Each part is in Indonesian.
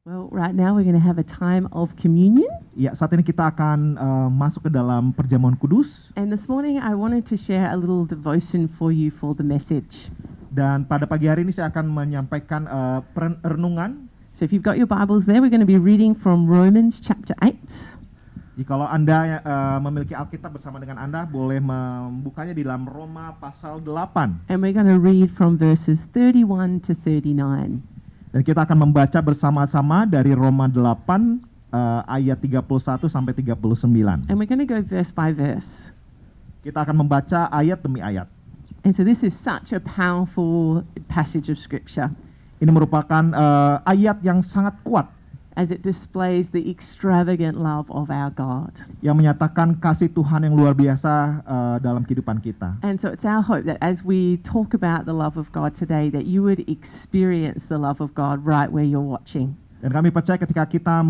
Well, right now we're going to have a time of communion. Ya, saat ini kita akan masuk ke dalam perjamuan kudus. And this morning I wanted to share a little devotion for you for the message. Dan pada pagi hari ini saya akan menyampaikan renungan. So if you've got your Bibles there, we're going to be reading from Romans chapter 8. Jikalau Anda memiliki Alkitab bersama dengan Anda, boleh membukanya di dalam Roma pasal 8. And we're going to read from verses 31 to 39. Dan kita akan membaca bersama-sama dari Roma 8 ayat 31 sampai 39. And we're going to go verse by verse. Kita akan membaca ayat demi ayat. And so this is such a powerful passage of scripture Ini merupakan ayat yang sangat kuat as it displays the extravagant love of our God. yang menyatakan kasih Tuhan yang luar biasa dalam kehidupan kita. And so it's our hope that as we talk about the love of God today, that you would experience the love of God right where you're watching. Dan kami percaya ketika kita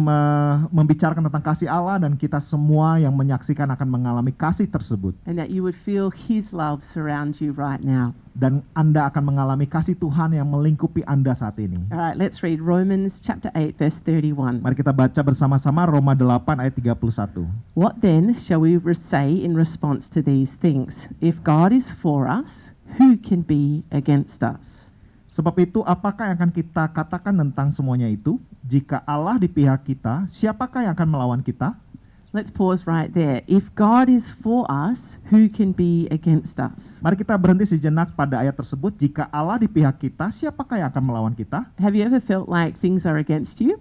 membicarakan tentang kasih Allah, dan kita semua yang menyaksikan akan mengalami kasih tersebut. And that you would feel His love surround you right now. Dan Anda akan mengalami kasih Tuhan yang melingkupi Anda saat ini. All right, let's read Romans chapter 8 verse 31. Mari kita baca bersama-sama Roma 8 ayat 31. What then shall we say in response to these things? If God is for us, who can be against us? Sebab itu apakah yang akan kita katakan tentang semuanya itu? Jika Allah di pihak kita, siapakah yang akan melawan kita? Let's pause right there. If God is for us, who can be against us? Mari kita berhenti sejenak pada ayat tersebut. Jika Allah di pihak kita, siapakah yang akan melawan kita? Have you ever felt like things are against you?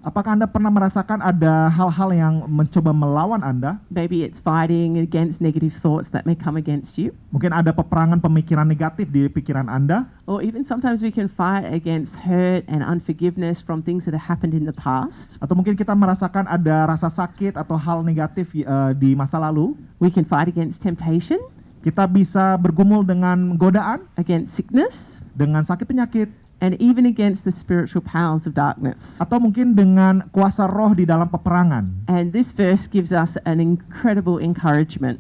Apakah Anda pernah merasakan ada hal-hal yang mencoba melawan Anda? Maybe it's fighting against negative thoughts that may come against you. Mungkin ada peperangan pemikiran negatif di pikiran Anda. Or even sometimes we can fight against hurt and unforgiveness from things that have happened in the past. Atau mungkin kita merasakan ada rasa sakit atau hal negatif di masa lalu. We can fight against temptation, Kita bisa bergumul dengan godaan, against sickness, dengan sakit penyakit, and even against the spiritual powers of darkness. atau mungkin dengan kuasa roh di dalam peperangan. And this verse gives us an incredible encouragement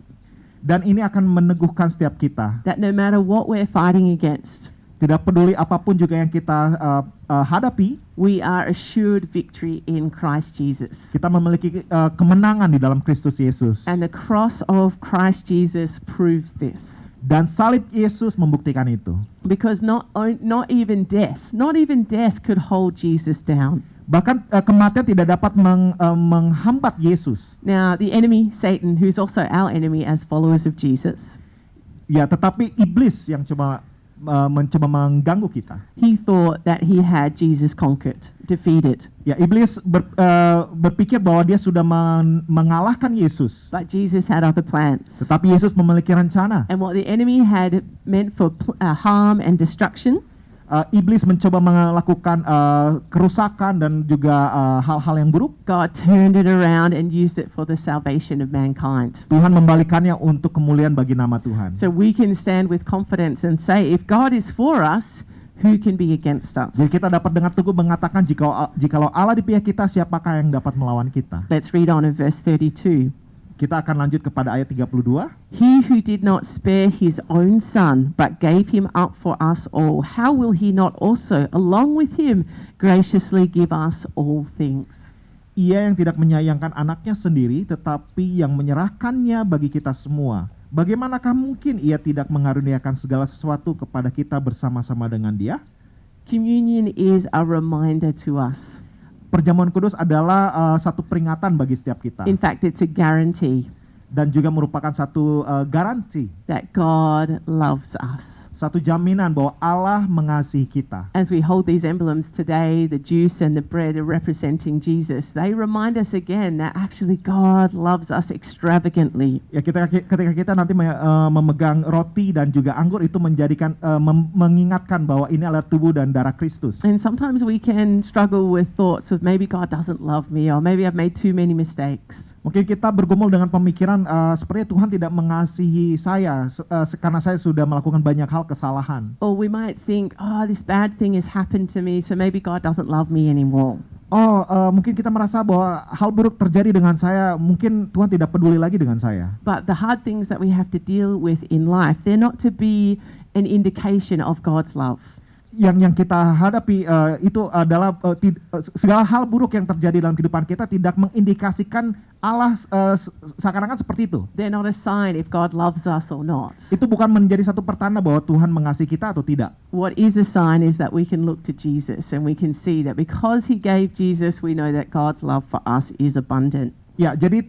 Dan ini akan meneguhkan setiap kita. that no matter what we're fighting against, Tidak peduli apapun juga yang kita hadapi, we are assured victory in Christ Jesus. kita memiliki kemenangan di dalam Kristus Yesus. And the cross of Christ Jesus proves this. Dan salib Yesus membuktikan itu. Because not even death could hold Jesus down. Bahkan kematian tidak dapat menghambat Yesus. Now, the enemy, Satan, who's also our enemy as followers of Jesus, Ya, tetapi iblis yang mencoba mengganggu kita. he thought that he had Jesus conquered, defeated. Ya, iblis berpikir bahwa dia sudah mengalahkan Yesus. But Jesus had other plans. Tetapi Yesus memiliki rencana. And what the enemy had meant for harm and destruction, Iblis mencoba melakukan kerusakan dan juga hal-hal yang buruk. God turned it around and used it for the salvation of mankind. Tuhan membalikannya untuk kemuliaan bagi nama Tuhan. So we can stand with confidence and say, if God is for us, who can be against us? Jadi kita dapat dengan teguh mengatakan jikalau Allah di pihak kita, siapakah yang dapat melawan kita? Let's read on in verse 32. Kita akan lanjut kepada ayat 32. He who did not spare his own son, but gave him up for us all, how will he not also, along with him, graciously give us all things? Ia yang tidak menyayangkan anaknya sendiri, tetapi yang menyerahkannya bagi kita semua. Bagaimanakah mungkin ia tidak mengaruniakan segala sesuatu kepada kita bersama-sama dengan dia? Communion is a reminder to us. Perjamuan kudus adalah satu peringatan bagi setiap kita. In fact, it's a guarantee Dan juga merupakan satu garansi, that God loves us. satu jaminan bahwa Allah mengasihi kita. As we hold these emblems today, the juice and the bread are representing Jesus. They remind us again that actually God loves us extravagantly. Ya, ketika kita nanti memegang roti dan juga anggur, itu mengingatkan bahwa ini adalah tubuh dan darah Kristus. And sometimes we can struggle with thoughts of maybe God doesn't love me, or maybe I've made too many mistakes. Mungkin kita bergumul dengan pemikiran sepertinya Tuhan tidak mengasihi saya karena saya sudah melakukan banyak hal kesalahan. Or we might think, oh, this bad thing has happened to me, so maybe God doesn't love me anymore. Mungkin kita merasa bahwa hal buruk terjadi dengan saya, mungkin Tuhan tidak peduli lagi dengan saya. But the hard things that we have to deal with in life, they're not to be an indication of God's love. yang kita hadapi itu adalah segala hal buruk yang terjadi dalam kehidupan kita tidak mengindikasikan Allah seakan-akan seperti itu. They're not a sign if God loves us or not. Itu bukan menjadi satu pertanda bahwa Tuhan mengasihi kita atau tidak. What is a sign is that we can look to Jesus and we can see that because he gave Jesus, we know that God's love for us is abundant. Ya, jadi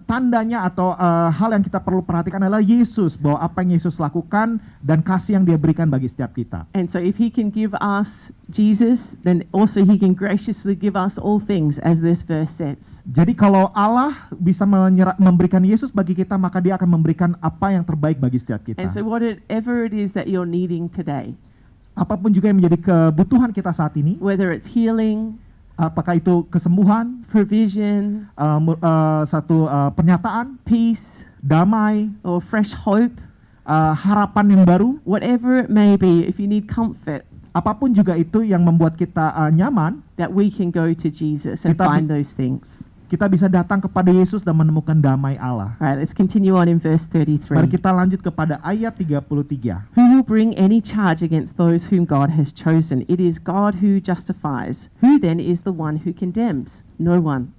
tandanya atau hal yang kita perlu perhatikan adalah Yesus, bahwa apa yang Yesus lakukan dan kasih yang dia berikan bagi setiap kita. And so if he can give us Jesus, then also he can graciously give us all things, as this verse says. Jadi kalau Allah bisa memberikan Yesus bagi kita, maka dia akan memberikan apa yang terbaik bagi setiap kita. And so whatever it is that you're needing today, Apapun juga yang menjadi kebutuhan kita saat ini, whether it's healing, apakah itu kesembuhan, provision, satu pernyataan, peace, damai, or fresh hope, harapan yang baru, whatever it may be, if you need comfort, apapun juga itu yang membuat kita nyaman, that we can go to Jesus and Kita find those things. kita bisa datang kepada Yesus dan menemukan damai Allah. All right, let's continue on in verse Mari 33. kita lanjut kepada ayat 33. Who will bring any charge against those whom God has chosen? It is God who justifies. Who then is the one who condemns? No one.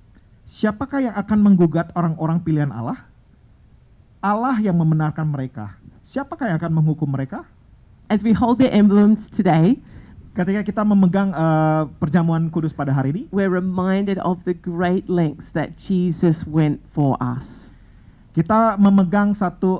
Siapakah yang akan menggugat orang-orang pilihan Allah? Allah yang membenarkan mereka. Siapakah yang akan menghukum mereka? As we hold the emblems today, Ketika kita memegang perjamuan kudus pada hari ini, we're reminded of the great lengths that Jesus went for us. kita memegang satu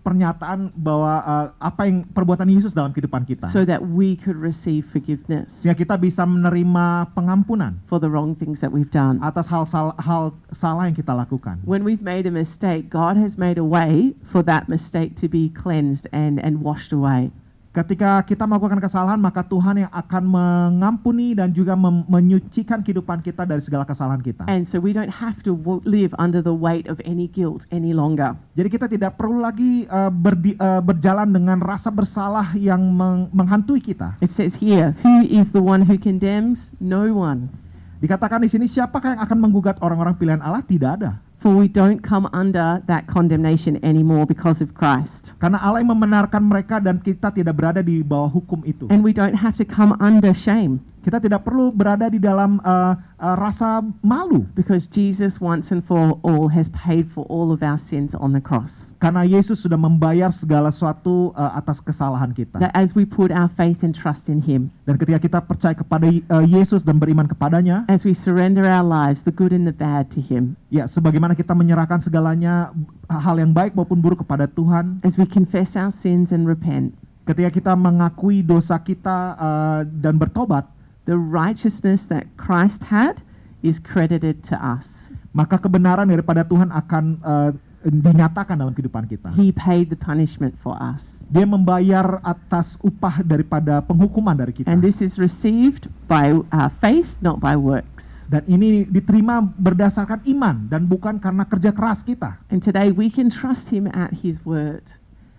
pernyataan bahwa apa yang perbuatan Yesus dalam kehidupan kita, So that we could receive forgiveness sehingga kita bisa menerima pengampunan for the wrong things that we've done. atas hal salah yang kita lakukan. When we've made a mistake, God has made a way for that mistake to be cleansed and washed away. Ketika kita melakukan kesalahan, maka Tuhan yang akan mengampuni dan juga menyucikan kehidupan kita dari segala kesalahan kita. And so we don't have to live under the weight of any guilt any longer. Jadi kita tidak perlu lagi berjalan dengan rasa bersalah yang menghantui kita. It says here, who is the one who condemns? No one. Dikatakan di sini, siapakah yang akan menggugat orang-orang pilihan Allah? Tidak ada. For we don't come under that condemnation anymore because of Christ. Karena Allah yang membenarkan mereka dan kita tidak berada di bawah hukum itu. And we don't have to come under shame Kita tidak perlu berada di dalam rasa malu. because Jesus once and for all has paid for all of our sins on the cross. Karena Yesus sudah membayar segala sesuatu atas kesalahan kita. That as we put our faith and trust in Him, Dan ketika kita percaya kepada Yesus dan beriman kepadanya, as we surrender our lives, the good and the bad, to Him, ya sebagaimana kita menyerahkan segalanya, hal yang baik maupun buruk kepada Tuhan, as we confess our sins and repent, ketika kita mengakui dosa kita dan bertobat, the righteousness that Christ had is credited to us. maka kebenaran daripada Tuhan akan dinyatakan dalam kehidupan kita. He paid the punishment for us. Dia membayar atas upah daripada penghukuman dari kita. And this is received by faith, not by works. Dan ini diterima berdasarkan iman dan bukan karena kerja keras kita. And today we can trust Him at His word.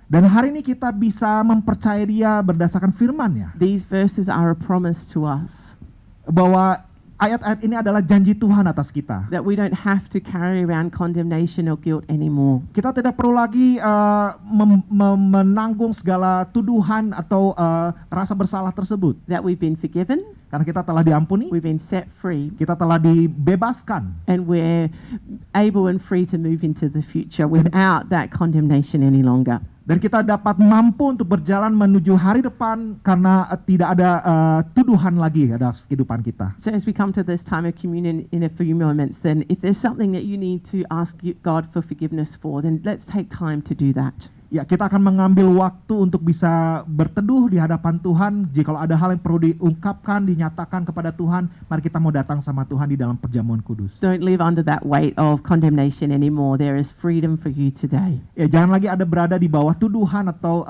Dan hari ini kita bisa mempercayai Dia berdasarkan firman-Nya. These verses are a promise to us Bahwa ayat-ayat ini adalah janji Tuhan atas kita. that we don't have to carry around condemnation or guilt anymore. Kita tidak perlu lagi menanggung segala tuduhan atau rasa bersalah tersebut. That we've been forgiven, Karena kita telah diampuni, we've been set free, kita telah dibebaskan. and we're able and free to move into the future without that condemnation any longer. Dan kita dapat mampu untuk berjalan menuju hari depan karena tidak ada tuduhan lagi atas kehidupan kita. So as we come to this time of communion in a few moments, then if there's something that you need to ask God for forgiveness for, then let's take time to do that. Ya, kita akan mengambil waktu untuk bisa berteduh di hadapan Tuhan. Jika ada hal yang perlu diungkapkan, dinyatakan kepada Tuhan, mari kita mau datang sama Tuhan di dalam perjamuan kudus. Don't live under that weight of condemnation anymore. There is freedom for you today. Ya, jangan lagi ada berada di bawah tuduhan atau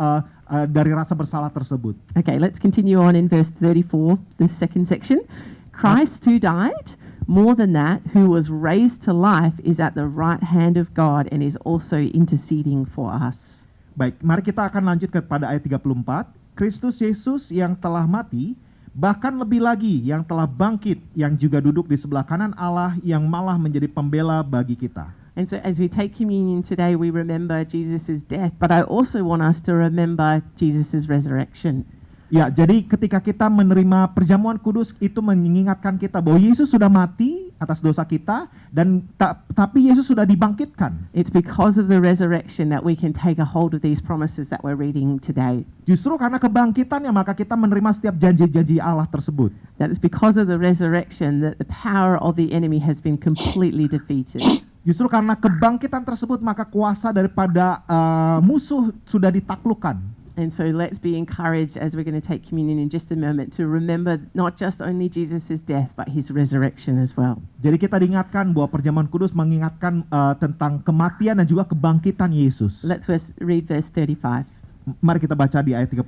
dari rasa bersalah tersebut. Okay, let's continue on in verse 34, the second section. Christ who died, more than that, who was raised to life, is at the right hand of God and is also interceding for us. Baik, mari kita akan lanjut kepada ayat 34. Kristus Yesus yang telah mati, bahkan lebih lagi yang telah bangkit, yang juga duduk di sebelah kanan Allah, yang malah menjadi pembela bagi kita. And so as we take communion today, we remember Jesus' death, but I also want us to remember Jesus' resurrection. Ya, jadi ketika kita menerima perjamuan kudus itu mengingatkan kita bahwa Yesus sudah mati atas dosa kita dan tapi Yesus sudah dibangkitkan. It's because of the resurrection that we can take a hold of these promises that we're reading today. Justru karena kebangkitannya maka kita menerima setiap janji-janji Allah tersebut. That it's because of the resurrection that the power of the enemy has been completely defeated. Justru karena kebangkitan tersebut maka kuasa daripada musuh sudah ditaklukkan. And so let's be encouraged as we're going to take communion in just a moment to remember not just only Jesus' death but his resurrection as well. Jadi kita diingatkan bahwa perjamuan kudus mengingatkan tentang kematian dan juga kebangkitan Yesus. Let's read verse 35. Mari kita baca di ayat 35.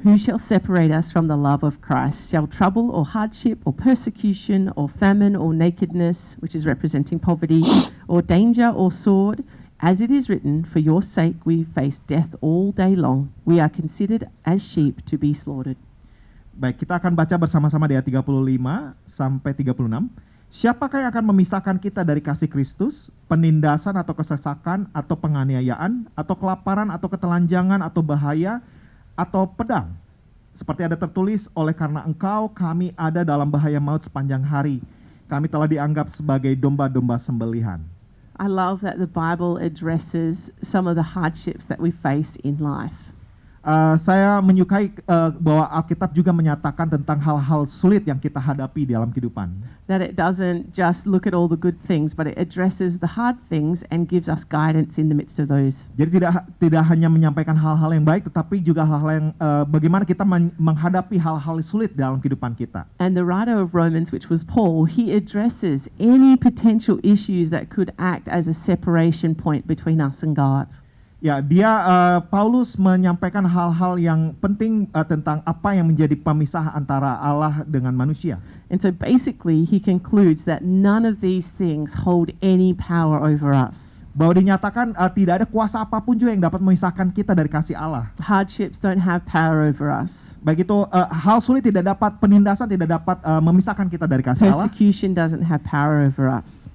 Who shall separate us from the love of Christ? Shall trouble or hardship or persecution or famine or nakedness, which is representing poverty, or danger or sword? As it is written, for your sake we face death all day long. We are considered as sheep to be slaughtered. Baik, kita akan baca bersama-sama di ayat 35 sampai 36. Siapakah yang akan memisahkan kita dari kasih Kristus? Penindasan atau kesesakan atau penganiayaan atau kelaparan atau ketelanjangan atau bahaya atau pedang? Seperti ada tertulis, oleh karena engkau kami ada dalam bahaya maut sepanjang hari. Kami telah dianggap sebagai domba-domba sembelihan. I love that the Bible addresses some of the hardships that we face in life. Saya menyukai bahwa Alkitab juga menyatakan tentang hal-hal sulit yang kita hadapi di dalam kehidupan. That it doesn't just look at all the good things, but it addresses the hard things and gives us guidance in the midst of those. Jadi tidak hanya menyampaikan hal-hal yang baik, tetapi juga hal-hal yang bagaimana kita menghadapi hal-hal sulit dalam kehidupan kita. And the writer of Romans, which was Paul, he addresses any potential issues that could act as a separation point between us and God. Ya, Paulus menyampaikan hal-hal yang penting tentang apa yang menjadi pemisah antara Allah dengan manusia. And so basically he concludes that none of these things hold any power over us. Bahwa dinyatakan tidak ada kuasa apapun juga yang dapat memisahkan kita dari kasih Allah. Hardships don't have power over us. Baik itu hal sulit tidak dapat, penindasan tidak dapat memisahkan kita dari kasih Allah. Persecution doesn't have power over us.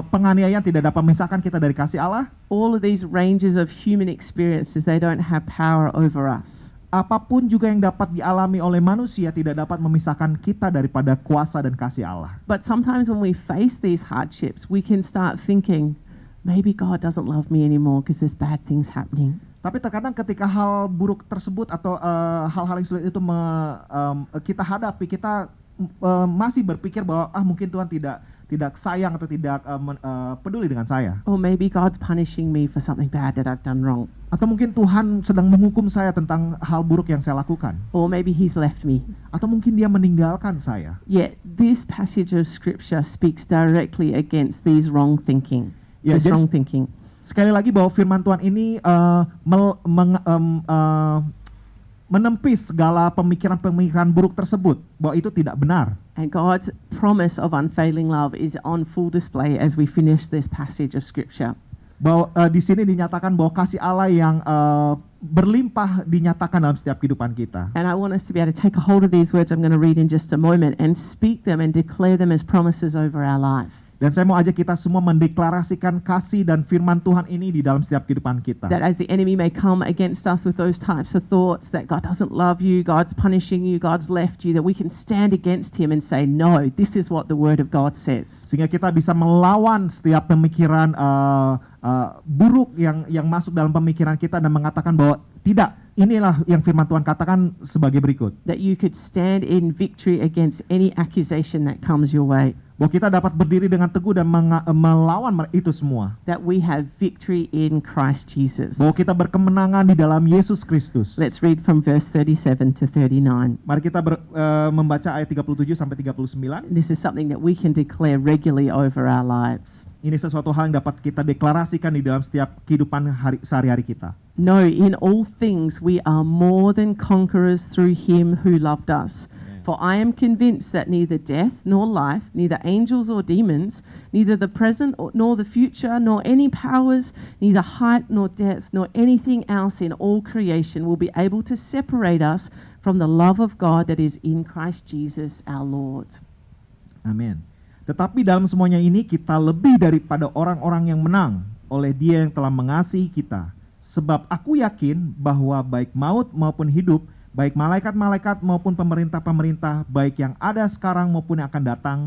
Penganiayaan tidak dapat memisahkan kita dari kasih Allah. All of these ranges of human experiences, they don't have power over us. Apapun juga yang dapat dialami oleh manusia tidak dapat memisahkan kita daripada kuasa dan kasih Allah. But sometimes when we face these hardships, we can start thinking, maybe God doesn't love me anymore because there's bad things happening. Tapi terkadang ketika hal buruk tersebut atau hal-hal yang sulit itu kita hadapi, kita masih berpikir bahwa mungkin Tuhan tidak sayang atau tidak peduli dengan saya. Or maybe God's punishing me for something bad that I've done wrong. Atau mungkin Tuhan sedang menghukum saya tentang hal buruk yang saya lakukan. Or maybe He's left me. Atau mungkin Dia meninggalkan saya. Yet this passage of Scripture speaks directly against these wrong thinking. Ya, This wrong thinking. Sekali lagi bahwa firman Tuhan ini menempis segala pemikiran-pemikiran buruk tersebut, bahwa itu tidak benar. And God's promise of unfailing love is on full display as we finish this passage of Scripture. Bahwa di sini dinyatakan bahwa kasih Allah yang berlimpah dinyatakan dalam setiap kehidupan kita. And I want us to be able to take a hold of these words I'm going to read in just a moment and speak them and declare them as promises over our life. Dan saya mau ajak kita semua mendeklarasikan kasih dan firman Tuhan ini di dalam setiap kehidupan kita. That as the enemy may come against us with those types of thoughts that God doesn't love you, God's punishing you, God's left you, that we can stand against him and say, no, this is what the word of God says. Sehingga kita bisa melawan setiap pemikiran buruk yang masuk dalam pemikiran kita dan mengatakan bahwa tidak, inilah yang firman Tuhan katakan sebagai berikut. That you could stand in victory against any accusation that comes your way. Bahwa kita dapat berdiri dengan teguh dan melawan itu semua. That we have victory in Christ Jesus. Bahwa kita berkemenangan di dalam Yesus Kristus. Let's read from verse 37 to 39. Mari kita membaca ayat 37 sampai 39. This is something that we can declare regularly over our lives. Ini sesuatu hal yang dapat kita deklarasikan di dalam setiap kehidupan sehari-hari kita. No, in all things we are more than conquerors through him who loved us. For I am convinced that neither death nor life, neither angels or demons, neither the present nor the future, nor any powers, neither height nor depth, nor anything else in all creation will be able to separate us from the love of God that is in Christ Jesus our Lord. Amin. Tetapi dalam semuanya ini kita lebih daripada orang-orang yang menang oleh Dia yang telah mengasihi kita. Sebab aku yakin bahwa baik maut maupun hidup, baik malaikat-malaikat maupun pemerintah-pemerintah, baik yang ada sekarang maupun yang akan datang,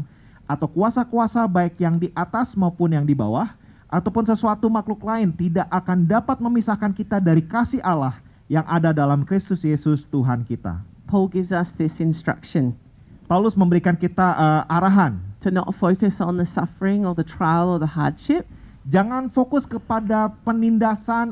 atau kuasa-kuasa baik yang di atas maupun yang di bawah, ataupun sesuatu makhluk lain tidak akan dapat memisahkan kita dari kasih Allah yang ada dalam Kristus Yesus Tuhan kita. Paul gives us this instruction Paulus memberikan kita arahan. to not focus on the suffering or the trial or the hardship, Jangan fokus kepada penindasan,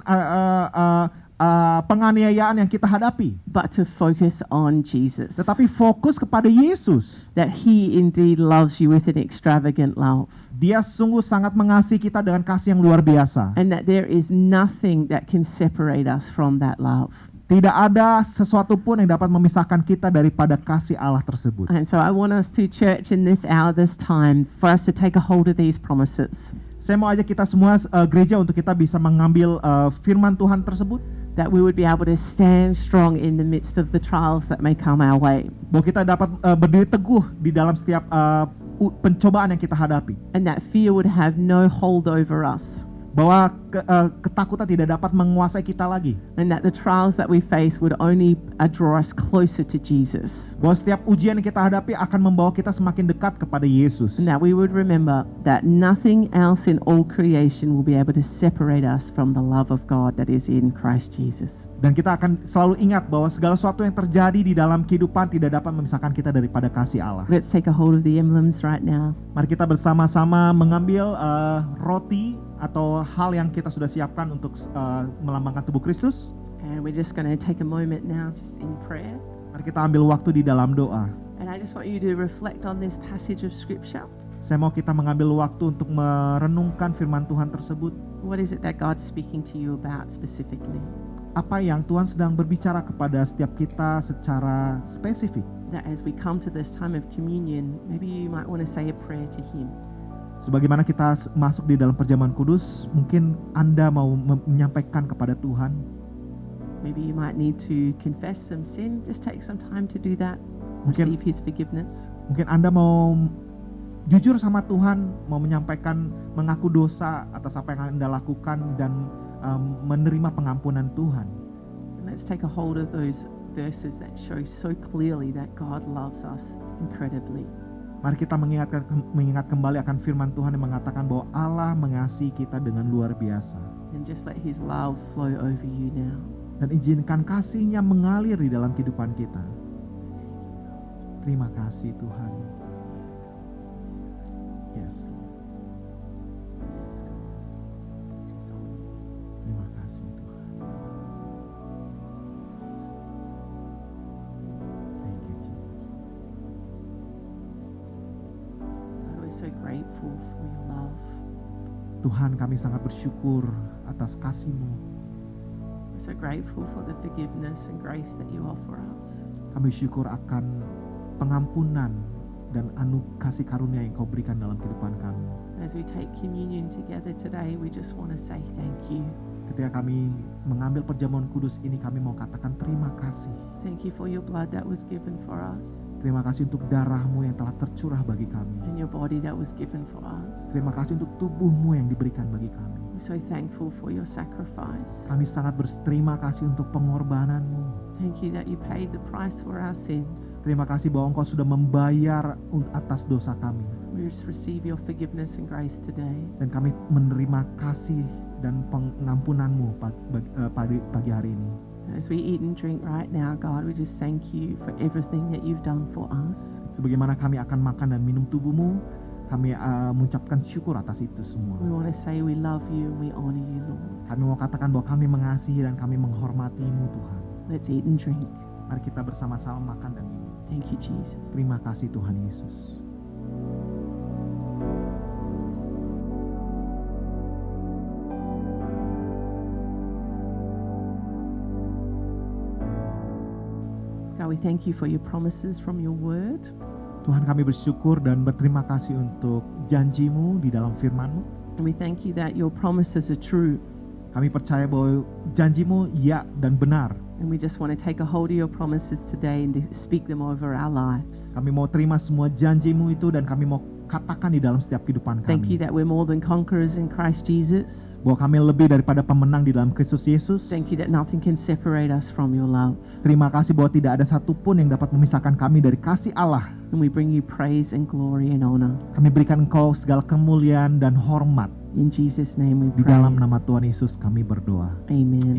penganiayaan yang kita hadapi, but to focus on Jesus. tetapi fokus kepada Yesus. That he indeed loves you with an extravagant love. Dia sungguh sangat mengasihi kita dengan kasih yang luar biasa. And that there is nothing that can separate us from that love. Tidak ada sesuatu pun yang dapat memisahkan kita daripada kasih Allah tersebut. And so I want us to, church, in this hour, this time, for us to take a hold of these promises. Saya mau ajak kita semua gereja untuk kita bisa mengambil firman Tuhan tersebut, That we would be able to stand strong in the midst of the trials that may come our way. bahwa kita dapat berdiri teguh di dalam setiap pencobaan yang kita hadapi, And that fear would have no hold over us. bahwa ketakutan tidak dapat menguasai kita lagi, And that the trials that we face would only draw us closer to Jesus. bahwa setiap ujian yang kita hadapi akan membawa kita semakin dekat kepada Yesus. And that we would remember that nothing else in all creation will be able to separate us from the love of God that is in Christ Jesus. Dan kita akan selalu ingat bahwa segala sesuatu yang terjadi di dalam kehidupan tidak dapat memisahkan kita daripada kasih Allah. Let's take a hold of the emblems right now. Mari kita bersama-sama mengambil roti atau hal yang kita sudah siapkan untuk melambangkan tubuh Kristus. And we're just going to take a moment now just in prayer. Mari kita ambil waktu di dalam doa. And I just want you to reflect on this passage of scripture. Saya mau kita mengambil waktu untuk merenungkan firman Tuhan tersebut. What is it that God's speaking to you about specifically? Apa yang Tuhan sedang berbicara kepada setiap kita secara spesifik. That as we come to this time of communion, maybe you might want to say a prayer to Him. Sebagaimana kita masuk di dalam perjamuan kudus, mungkin Anda mau menyampaikan kepada Tuhan. Maybe you might need to confess some sin. Just take some time to do that. Mungkin- Receive His forgiveness. Mungkin Anda mau jujur sama Tuhan, mau menyampaikan, mengaku dosa atas apa yang Anda lakukan dan menerima pengampunan Tuhan. And let's take a hold of those verses that show so clearly that God loves us incredibly. Mari kita mengingat kembali akan firman Tuhan yang mengatakan bahwa Allah mengasihi kita dengan luar biasa. And just let His love flow over you now. Dan izinkan kasih-Nya mengalir di dalam kehidupan kita. Terima kasih Tuhan. Yes. Terima kasih Tuhan. Thank you Jesus. God, we're so grateful for your love. Tuhan, kami sangat bersyukur atas kasih-Mu. We're so grateful for the forgiveness and grace that you offer us. Kami syukur akan pengampunan dan kasih karunia yang Kau berikan dalam kehidupan kami. As we take communion together today, we just want to say thank you. Ketika kami mengambil perjamuan kudus ini, kami mau katakan terima kasih. Thank you for your blood that was given for us Terima kasih untuk darah-Mu yang telah tercurah bagi kami. and your body that was given for us. Terima kasih untuk tubuh-Mu yang diberikan bagi kami. We're so thankful for your sacrifice. Kami sangat berterima kasih untuk pengorbanan-Mu. Thank you that you paid the price for our sins. Terima kasih bahwa Engkau sudah membayar atas dosa kami. We just receive your forgiveness and grace today. Dan kami menerima kasih dan pengampunan-Mu pagi hari ini. As we eat and drink right now, God, we just thank you for everything that you've done for us. Sebagaimana kami akan makan dan minum tubuh-Mu, kami mengucapkan syukur atas itu semua. We want to say we love you and we honor you, Lord. Kami mau katakan bahwa kami mengasihi dan kami menghormati-Mu Tuhan. Let's eat and drink. Mari kita bersama-sama makan dan minum. Thank you, Jesus. Terima kasih Tuhan Yesus. God, we thank you for your promises from your word. Tuhan, kami bersyukur dan berterima kasih untuk janji-Mu di dalam firman-Mu. And we thank you that your promises are true. Kami percaya bahwa janji-Mu ya dan benar. And we just want to take a hold of your promises today and to speak them over our lives. Kami mau terima semua janji-Mu itu dan kami mau katakan di dalam setiap kehidupan Thank you kami. that we're more than conquerors in Christ Jesus. Bahwa kami lebih daripada pemenang di dalam Kristus Yesus. Thank you that nothing can separate us from your love. Terima kasih bahwa tidak ada satupun yang dapat memisahkan kami dari kasih Allah. And we bring you praise and glory and honor. Kami berikan Engkau segala kemuliaan dan hormat. In Jesus' name we Di pray. dalam nama Tuhan Yesus kami berdoa. Amen.